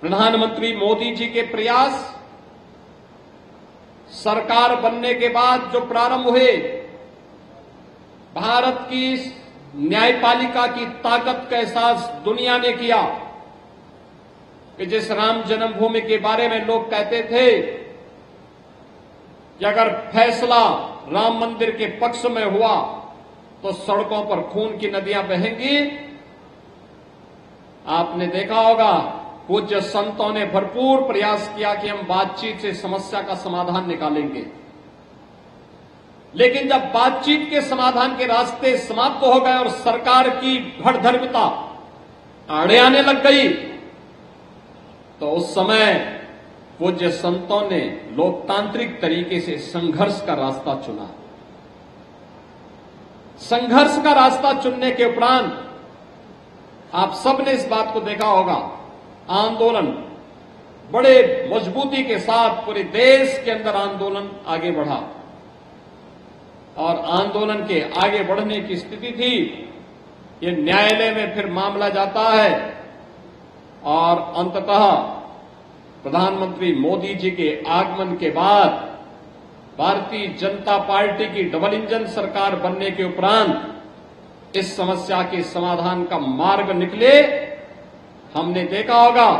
प्रधानमंत्री मोदी जी के प्रयास सरकार बनने के बाद जो प्रारंभ हुए, भारत की न्यायपालिका की ताकत का एहसास दुनिया ने किया कि जिस राम जन्मभूमि के बारे में लोग कहते थे कि अगर फैसला राम मंदिर के पक्ष में हुआ तो सड़कों पर खून की नदियां बहेंगी, आपने देखा होगा पूज्य संतों ने भरपूर प्रयास किया कि हम बातचीत से समस्या का समाधान निकालेंगे। लेकिन जब बातचीत के समाधान के रास्ते समाप्त हो गए और सरकार की भड़धर्मिता आड़े आने लग गई, तो उस समय पूज्य संतों ने लोकतांत्रिक तरीके से संघर्ष का रास्ता चुना। संघर्ष का रास्ता चुनने के उपरांत आप सबने इस बात को देखा होगा, आंदोलन बड़े मजबूती के साथ पूरे देश के अंदर आंदोलन आगे बढ़ा और आंदोलन के आगे बढ़ने की स्थिति थी। ये न्यायालय में फिर मामला जाता है और अंततः प्रधानमंत्री मोदी जी के आगमन के बाद भारतीय जनता पार्टी की डबल इंजन सरकार बनने के उपरांत इस समस्या के समाधान का मार्ग निकले। हमने देखा होगा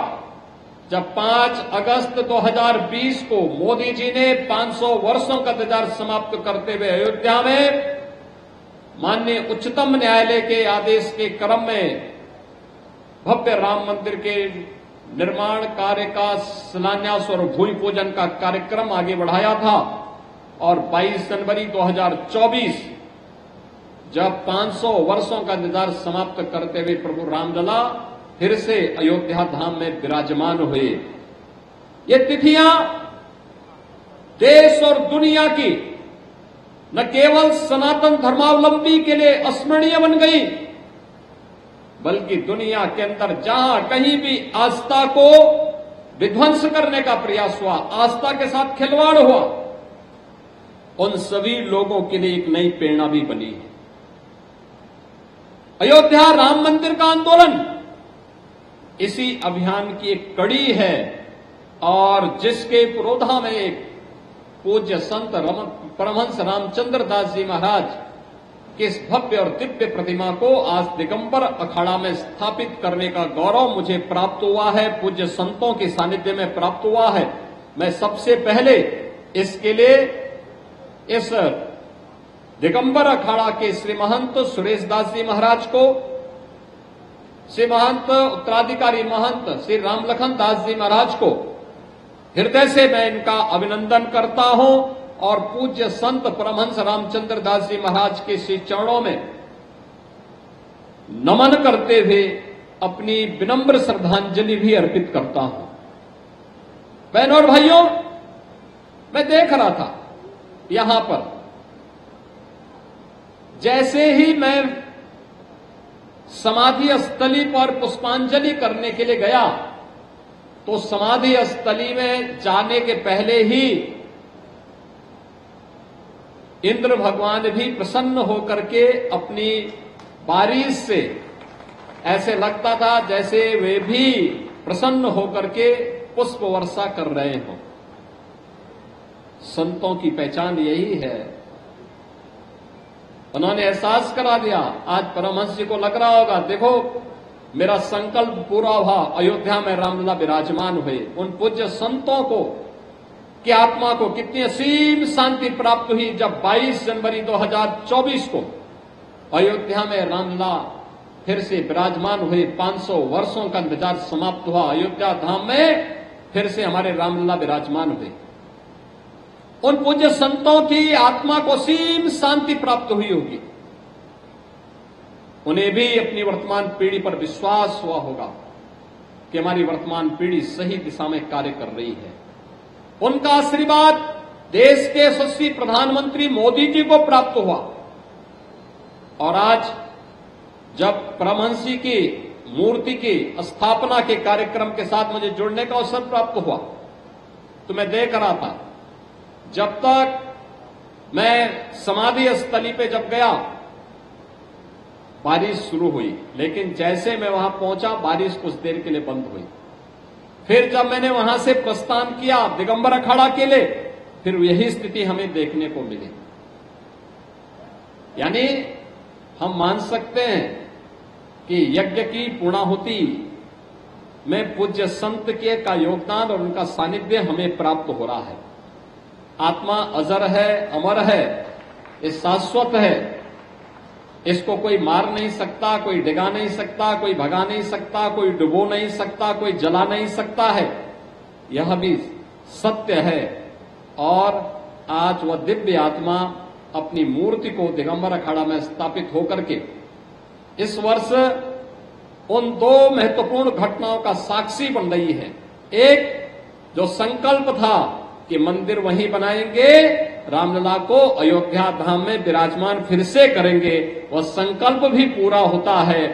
जब 5 अगस्त 2020 को मोदी जी ने 500 वर्षों का इंतजार समाप्त करते हुए अयोध्या में माननीय उच्चतम न्यायालय के आदेश के क्रम में भव्य राम मंदिर के निर्माण कार्य का शिलान्यास और भूमि पूजन का कार्यक्रम आगे बढ़ाया था और 22 जनवरी 2024 जब 500 वर्षों का इंतजार समाप्त करते हुए प्रभु रामलला फिर से अयोध्या धाम में विराजमान हुए। ये तिथियां देश और दुनिया की न केवल सनातन धर्मावलंबी के लिए अस्मरणीय बन गई, बल्कि दुनिया के अंदर जहां कहीं भी आस्था को विध्वंस करने का प्रयास हुआ, आस्था के साथ खिलवाड़ हुआ, उन सभी लोगों के लिए एक नई प्रेरणा भी बनी। अयोध्या राम मंदिर का आंदोलन इसी अभियान की एक कड़ी है और जिसके पुरोधा में एक पूज्य संत परमहंस रामचंद्र दास जी महाराज की इस भव्य और दिव्य प्रतिमा को आज दिगंबर अखाड़ा में स्थापित करने का गौरव मुझे प्राप्त हुआ है, पूज्य संतों के सानिध्य में प्राप्त हुआ है। मैं सबसे पहले इसके लिए इस दिगंबर अखाड़ा के श्री महंत सुरेश दास जी महाराज को, श्री महंत उत्तराधिकारी महंत श्री रामलखन दास जी महाराज को हृदय से मैं इनका अभिनंदन करता हूं और पूज्य संत परमहंस रामचंद्र दास जी महाराज के श्री चरणों में नमन करते हुए अपनी विनम्र श्रद्धांजलि भी अर्पित करता हूं। बहनों और भाइयों, मैं देख रहा था यहां पर जैसे ही मैं समाधि स्थली पर पुष्पांजलि करने के लिए गया तो समाधि स्थली में जाने के पहले ही इंद्र भगवान भी प्रसन्न होकर के अपनी बारिश से ऐसे लगता था जैसे वे भी प्रसन्न होकर के पुष्प वर्षा कर रहे हों। संतों की पहचान यही है। उन्होंने एहसास करा दिया। आज परमहंस जी को लग रहा होगा, देखो मेरा संकल्प पूरा हुआ, अयोध्या में रामलला विराजमान हुए। उन पूज्य संतों को की आत्मा को कितनी असीम शांति प्राप्त हुई जब 22 जनवरी 2024 को अयोध्या में रामलला फिर से विराजमान हुए। 500 वर्षों का इंतजार समाप्त हुआ, अयोध्या धाम में फिर से हमारे रामलला विराजमान हुए। उन पूज्य संतों की आत्मा को असीम शांति प्राप्त हुई होगी। उन्हें भी अपनी वर्तमान पीढ़ी पर विश्वास हुआ होगा कि हमारी वर्तमान पीढ़ी सही दिशा में कार्य कर रही है। उनका आशीर्वाद देश के यशस्वी प्रधानमंत्री मोदी जी को प्राप्त हुआ और आज जब परमहंस जी की मूर्ति की स्थापना के कार्यक्रम के साथ मुझे जुड़ने का अवसर प्राप्त हुआ तो मैं देख रहा था, जब तक मैं समाधि स्थली पे जब गया बारिश शुरू हुई, लेकिन जैसे मैं वहां पहुंचा बारिश कुछ देर के लिए बंद हुई। फिर जब मैंने वहां से प्रस्थान किया दिगंबर अखाड़ा के लिए, फिर यही स्थिति हमें देखने को मिली। यानी हम मान सकते हैं कि यज्ञ की पूर्णाहुति में पूज्य संत के का योगदान और उनका सानिध्य हमें प्राप्त हो रहा है। आत्मा अजर है, अमर है, ये शाश्वत है, इसको कोई मार नहीं सकता, कोई डिगा नहीं सकता, कोई भगा नहीं सकता, कोई डुबो नहीं सकता, कोई जला नहीं सकता है। यह भी सत्य है। और आज वह दिव्य आत्मा अपनी मूर्ति को दिगंबर अखाड़ा में स्थापित होकर के इस वर्ष उन दो महत्वपूर्ण घटनाओं का साक्षी बन रही है। एक जो संकल्प था कि मंदिर वहीं बनाएंगे, रामलला को अयोध्या धाम में विराजमान फिर से करेंगे, वह संकल्प भी पूरा होता है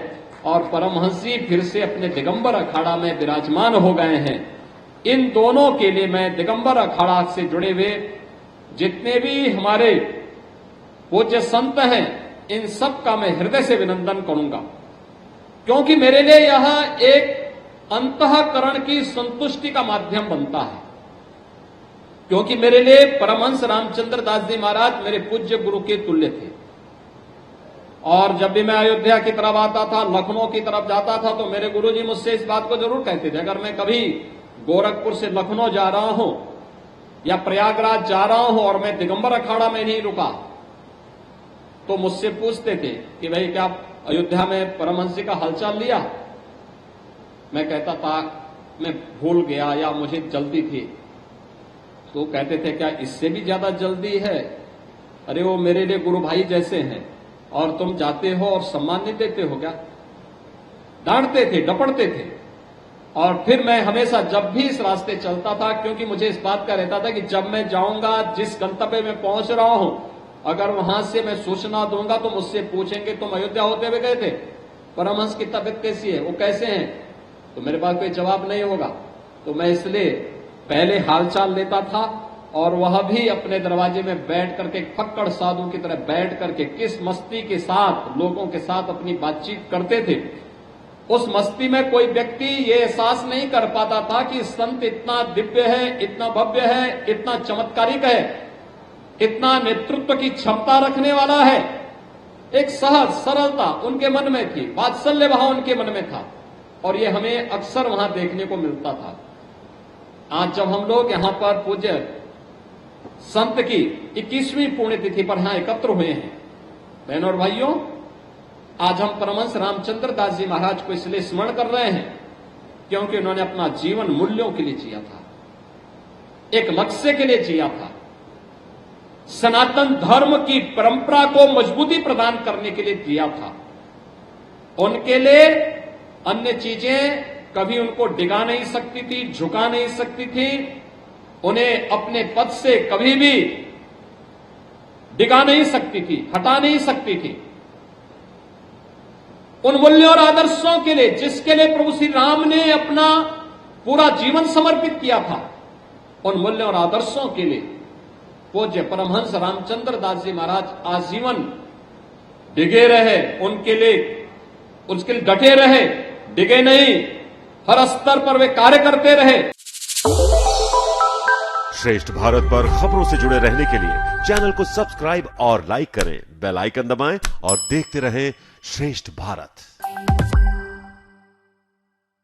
और परमहंस जी फिर से अपने दिगंबर अखाड़ा में विराजमान हो गए हैं। इन दोनों के लिए मैं दिगंबर अखाड़ा से जुड़े हुए जितने भी हमारे पूज्य संत हैं, इन सब का मैं हृदय से अभिनंदन करूंगा, क्योंकि मेरे लिए यह एक अंतःकरण की संतुष्टि का माध्यम बनता है। क्योंकि मेरे लिए परमहंस रामचंद्र दास जी महाराज मेरे पूज्य गुरु के तुल्य थे। और जब भी मैं अयोध्या की तरफ आता था, लखनऊ की तरफ जाता था, तो मेरे गुरु जी मुझसे इस बात को जरूर कहते थे, अगर मैं कभी गोरखपुर से लखनऊ जा रहा हूं या प्रयागराज जा रहा हूं और मैं दिगंबर अखाड़ा में नहीं रुका, तो मुझसे पूछते थे कि भाई क्या अयोध्या में परमहंस जी का हालचाल लिया? मैं कहता था मैं भूल गया या मुझे जल्दी थी। तो कहते थे क्या इससे भी ज्यादा जल्दी है? अरे वो मेरे लिए गुरु भाई जैसे हैं और तुम जाते हो और सम्मान नहीं देते हो क्या? डांटते थे, डपटते थे। और फिर मैं हमेशा जब भी इस रास्ते चलता था, क्योंकि मुझे इस बात का रहता था कि जब मैं जाऊंगा, जिस गंतव्य में पहुंच रहा हूं, अगर वहां से मैं सूचना दूंगा तो मुझसे पूछेंगे तुम अयोध्या होते हुए गए थे, परमहंस की तबीयत कैसी है, वो कैसे हैं? तो मेरे पास कोई जवाब नहीं होगा। तो मैं इसलिए पहले हालचाल लेता था और वह भी अपने दरवाजे में बैठ करके फक्कड़ साधु की तरह बैठ करके किस मस्ती के साथ लोगों के साथ अपनी बातचीत करते थे। उस मस्ती में कोई व्यक्ति ये एहसास नहीं कर पाता था कि संत इतना दिव्य है, इतना भव्य है, इतना चमत्कारिक है, इतना नेतृत्व की क्षमता रखने वाला है। एक सहज सरलता उनके मन में थी, वात्सल्य भाव उनके मन में था, और ये हमें अक्सर वहां देखने को मिलता था। आज जब हम लोग यहां पर पूज्य संत की 21वीं पुण्यतिथि पर यहां एकत्र हुए हैं, बहनों और भाइयों, आज हम परमहंस रामचंद्र दास जी महाराज को इसलिए स्मरण कर रहे हैं क्योंकि उन्होंने अपना जीवन मूल्यों के लिए जिया था, एक लक्ष्य के लिए जिया था, सनातन धर्म की परंपरा को मजबूती प्रदान करने के लिए जिया था। उनके लिए अन्य चीजें कभी उनको डिगा नहीं सकती थी, झुका नहीं सकती थी, उन्हें अपने पद से कभी भी डिगा नहीं सकती थी, हटा नहीं सकती थी। उन मूल्यों और आदर्शों के लिए जिसके लिए प्रभु श्री राम ने अपना पूरा जीवन समर्पित किया था, उन मूल्यों और आदर्शों के लिए पूज्य परमहंस रामचंद्र दास जी महाराज आजीवन डिगे रहे, उनके लिए डटे रहे, डिगे नहीं, हर स्तर पर वे कार्य करते रहे। श्रेष्ठ भारत पर खबरों से जुड़े रहने के लिए चैनल को सब्सक्राइब और लाइक करें, बेल आइकन दबाएं और देखते रहें श्रेष्ठ भारत।